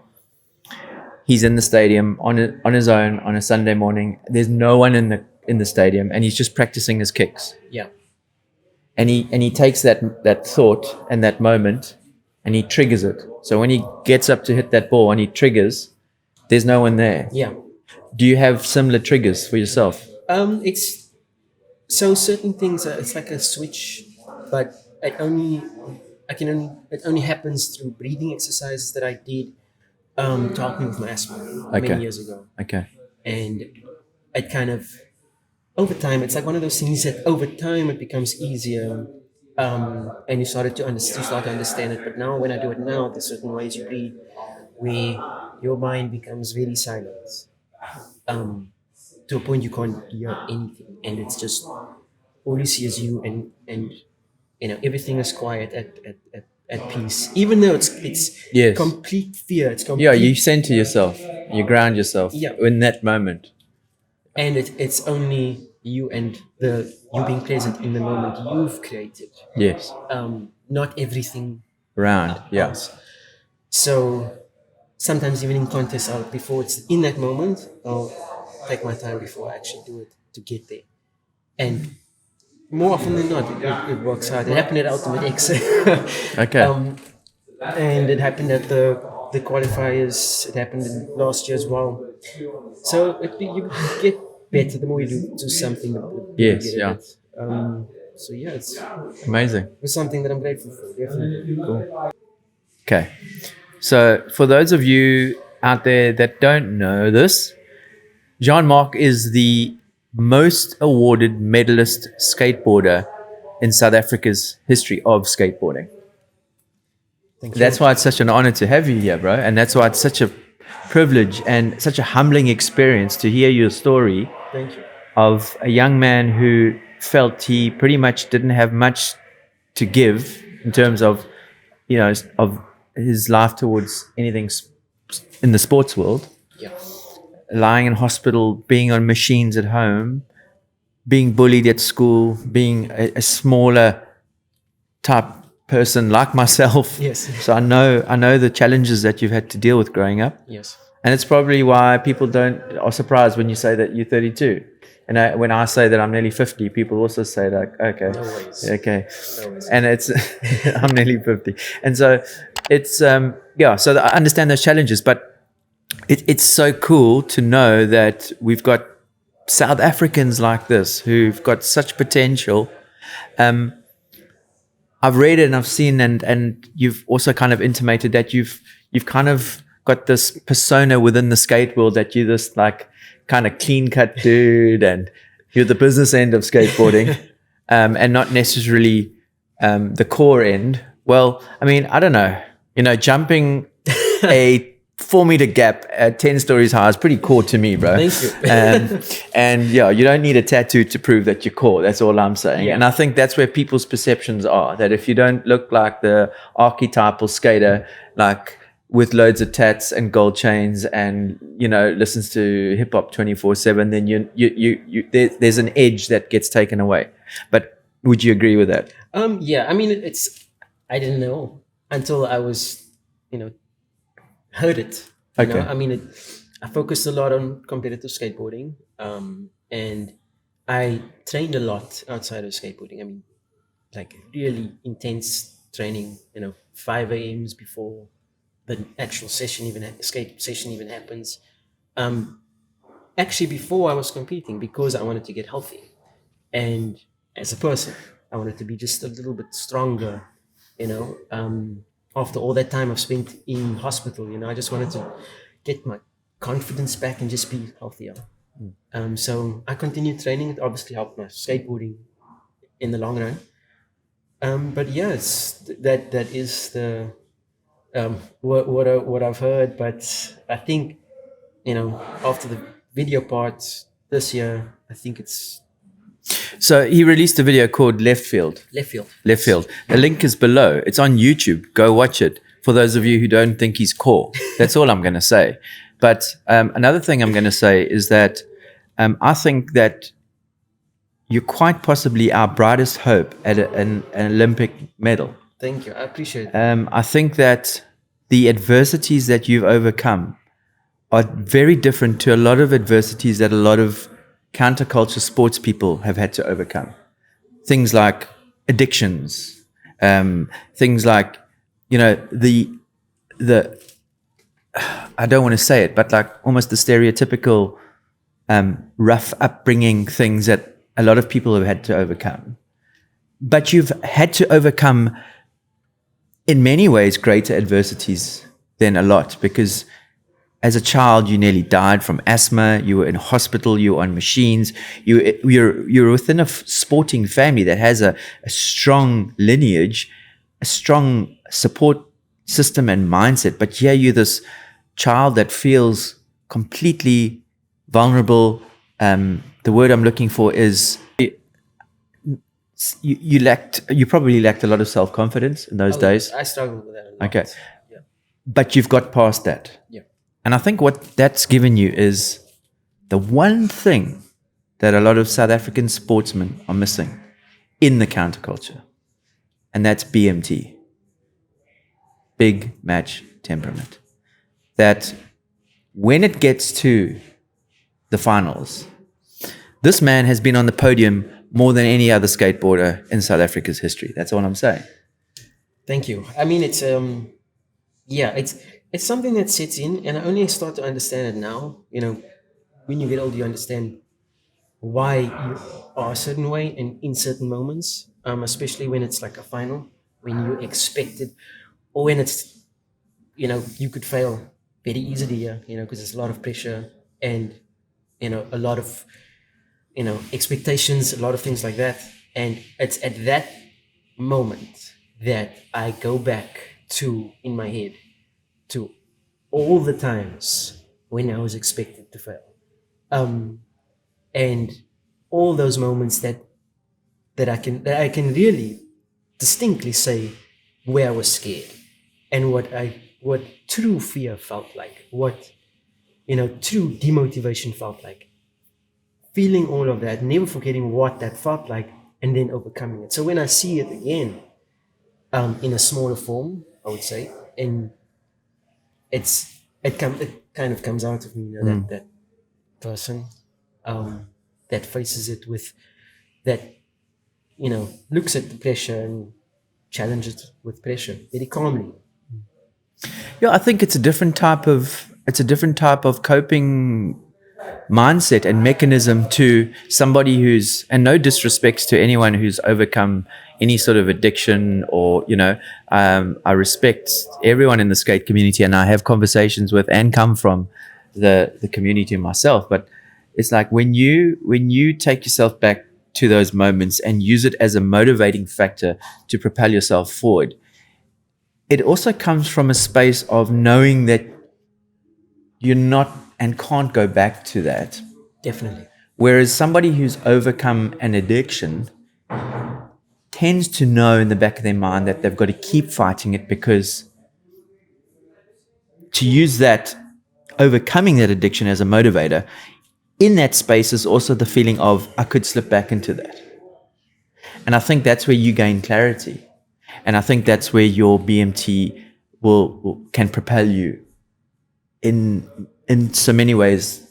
Speaker 2: he's in the stadium on his own on a Sunday morning. There's no one in the stadium, and he's just practicing his kicks.
Speaker 1: Yeah.
Speaker 2: And he takes that thought and that moment, and he triggers it. So when he gets up to hit that ball and he triggers, there's no one there.
Speaker 1: Yeah.
Speaker 2: Do you have similar triggers for yourself?
Speaker 1: It's so certain things. It's like a switch, but it only happens through breathing exercises that I did to help me with my asthma many years ago.
Speaker 2: Okay.
Speaker 1: And it kind of over time, it's like one of those things that over time it becomes easier, and you start to understand it. But now, when I do it now, there's certain ways you breathe where your mind becomes very silent, to a point you can't hear anything, and it's just all you see is you, and everything is quiet at peace, even though it's
Speaker 2: Yes.
Speaker 1: complete fear. It's complete,
Speaker 2: Yeah, you center yourself, you ground yourself in that moment.
Speaker 1: and it's only you and you being present in the moment you've created.
Speaker 2: Yes.
Speaker 1: Not everything
Speaker 2: Round. Yeah.
Speaker 1: else. So sometimes even in contests, before it's in that moment, I'll take my time before I actually do it to get there. And more often than not, it works out. It happened at Ultimate X.
Speaker 2: Okay.
Speaker 1: And it happened at the qualifiers. It happened last year as well. So you get better the more you do something. The more
Speaker 2: Yes,
Speaker 1: you get
Speaker 2: yeah.
Speaker 1: at it. So yeah, it's
Speaker 2: Amazing.
Speaker 1: something that I'm grateful for. Definitely. Cool.
Speaker 2: Okay. So for those of you out there that don't know this, Jean-Marc is the most awarded medalist skateboarder in South Africa's history of skateboarding.
Speaker 1: Thank you.
Speaker 2: That's why it's such an honor to have you here, bro. And that's why it's such a privilege and such a humbling experience to hear your story.
Speaker 1: Thank you.
Speaker 2: Of a young man who felt he pretty much didn't have much to give in terms of, of his life towards anything in the sports world.
Speaker 1: Yeah.
Speaker 2: Lying in hospital, being on machines at home, being bullied at school, being a smaller type person like myself.
Speaker 1: Yes.
Speaker 2: So I know the challenges that you've had to deal with growing up.
Speaker 1: Yes.
Speaker 2: And it's probably why people are surprised when you say that you're 32. And when I say that I'm nearly 50, people also say like, okay,
Speaker 1: No worries.
Speaker 2: okay.
Speaker 1: No worries.
Speaker 2: And it's, I'm nearly 50. And so it's, so I understand those challenges, but it's so cool to know that we've got South Africans like this who've got such potential. I've read it and I've seen, and you've also kind of intimated that you've kind of got this persona within the skate world that you're this like kind of clean cut dude and you're the business end of skateboarding, and not necessarily the core end. Well, I mean, I don't know, jumping a 4-meter gap at 10 stories high is pretty core to me, bro.
Speaker 1: Thank you.
Speaker 2: And yeah, you don't need a tattoo to prove that you're core. That's all I'm saying.
Speaker 1: Yeah.
Speaker 2: And I think that's where people's perceptions are, that if you don't look like the archetypal skater, like with loads of tats and gold chains and, listens to hip hop 24/7, then there's an edge that gets taken away. But would you agree with that?
Speaker 1: Yeah, I mean, I didn't know until I was, heard it.
Speaker 2: Okay.
Speaker 1: I mean, I focused a lot on competitive skateboarding, and I trained a lot outside of skateboarding. I mean, like really intense training, 5 a.m.s before the actual skate session even happens. Actually, before I was competing, because I wanted to get healthy. And as a person, I wanted to be just a little bit stronger, after all that time I've spent in hospital, I just wanted to get my confidence back and just be healthier. So I continued training. It obviously helped my skateboarding in the long run. But yeah, that is the what I've heard. But I think after the video part this year, I think it's
Speaker 2: So he released a video called Left Field.
Speaker 1: left field.
Speaker 2: Left Field. The link is below. It's on YouTube. Go watch it. For those of you who don't think he's core, that's all I'm going to say. But another thing I'm going to say is that I think that you're quite possibly our brightest hope at an Olympic medal.
Speaker 1: Thank you. I appreciate it.
Speaker 2: I think that the adversities that you've overcome are very different to a lot of adversities that a lot of counterculture sports people have had to overcome. Things like addictions, things like, the I don't want to say it, but like almost the stereotypical rough upbringing things that a lot of people have had to overcome. But you've had to overcome, in many ways, greater adversities than a lot, because as a child, you nearly died from asthma. You were in hospital. You were on machines. You're within a sporting family that has a strong lineage, a strong support system and mindset. But here you're this child that feels completely vulnerable. The word I'm looking for is you probably lacked a lot of self-confidence in those days.
Speaker 1: I struggled with that a lot.
Speaker 2: Okay.
Speaker 1: Yeah.
Speaker 2: But you've got past that.
Speaker 1: Yeah.
Speaker 2: And I think what that's given you is the one thing that a lot of South African sportsmen are missing in the counterculture. And that's BMT. Big match temperament. That when it gets to the finals, this man has been on the podium more than any other skateboarder in South Africa's history. That's all I'm saying.
Speaker 1: Thank you. I mean, it's it's something that sets in, and I only start to understand it now. When you get older, you understand why you are a certain way and in certain moments, especially when it's like a final, when you expect it, or when it's, you could fail very easily, because there's a lot of pressure and, a lot of, expectations, a lot of things like that. And it's at that moment that I go back in my head to all the times when I was expected to fail. And all those moments that I can really distinctly say where I was scared and what true fear felt like, what true demotivation felt like. Feeling all of that, never forgetting what that felt like, and then overcoming it. So when I see it again, in a smaller form, I would say, and it kind of comes out of me, that person that faces it with that, looks at the pressure and challenges it with pressure very calmly.
Speaker 2: Yeah, I think it's a different type of coping mindset and mechanism to somebody who's, and no disrespects to anyone who's overcome any sort of addiction or, I respect everyone in the skate community, and I have conversations with and come from the community myself. But it's like when you take yourself back to those moments and use it as a motivating factor to propel yourself forward, it also comes from a space of knowing that you're not and can't go back to that.
Speaker 1: Definitely.
Speaker 2: Whereas somebody who's overcome an addiction tends to know in the back of their mind that they've got to keep fighting it, because to use that overcoming that addiction as a motivator in that space is also the feeling of, I could slip back into that. And I think that's where you gain clarity. And I think that's where your BMT can propel you in so many ways,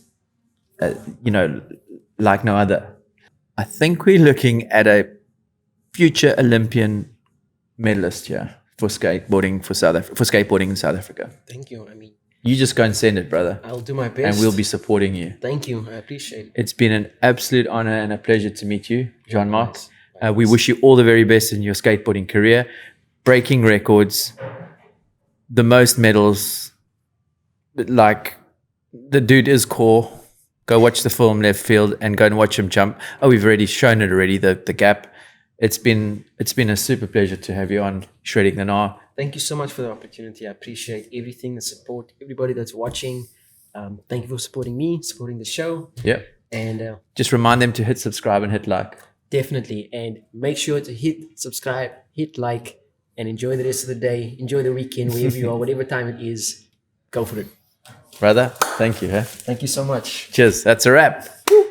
Speaker 2: like no other. I think we're looking at a future Olympian medalist here for skateboarding in South Africa.
Speaker 1: Thank you. I mean,
Speaker 2: you just go and send it, brother.
Speaker 1: I'll do my best.
Speaker 2: And we'll be supporting you.
Speaker 1: Thank you. I appreciate it.
Speaker 2: It's been an absolute honor and a pleasure to meet you, Jean-Marc. We wish you all the very best in your skateboarding career, breaking records, the most medals. Like, the dude is core. Go watch the film Left Field and go and watch him jump. Oh, we've already shown it already, the gap. It's been a super pleasure to have you on Shredding the Gnar.
Speaker 1: Thank you so much for the opportunity. I appreciate everything, the support, everybody that's watching. Thank you for supporting me, supporting the show.
Speaker 2: Yeah.
Speaker 1: And
Speaker 2: just remind them to hit subscribe and hit like.
Speaker 1: Definitely. And make sure to hit subscribe, hit like, and enjoy the rest of the day. Enjoy the weekend, wherever you are, whatever time it is. Go for it.
Speaker 2: Brother, thank you.
Speaker 1: Thank you so much.
Speaker 2: Cheers. That's a wrap. Woo.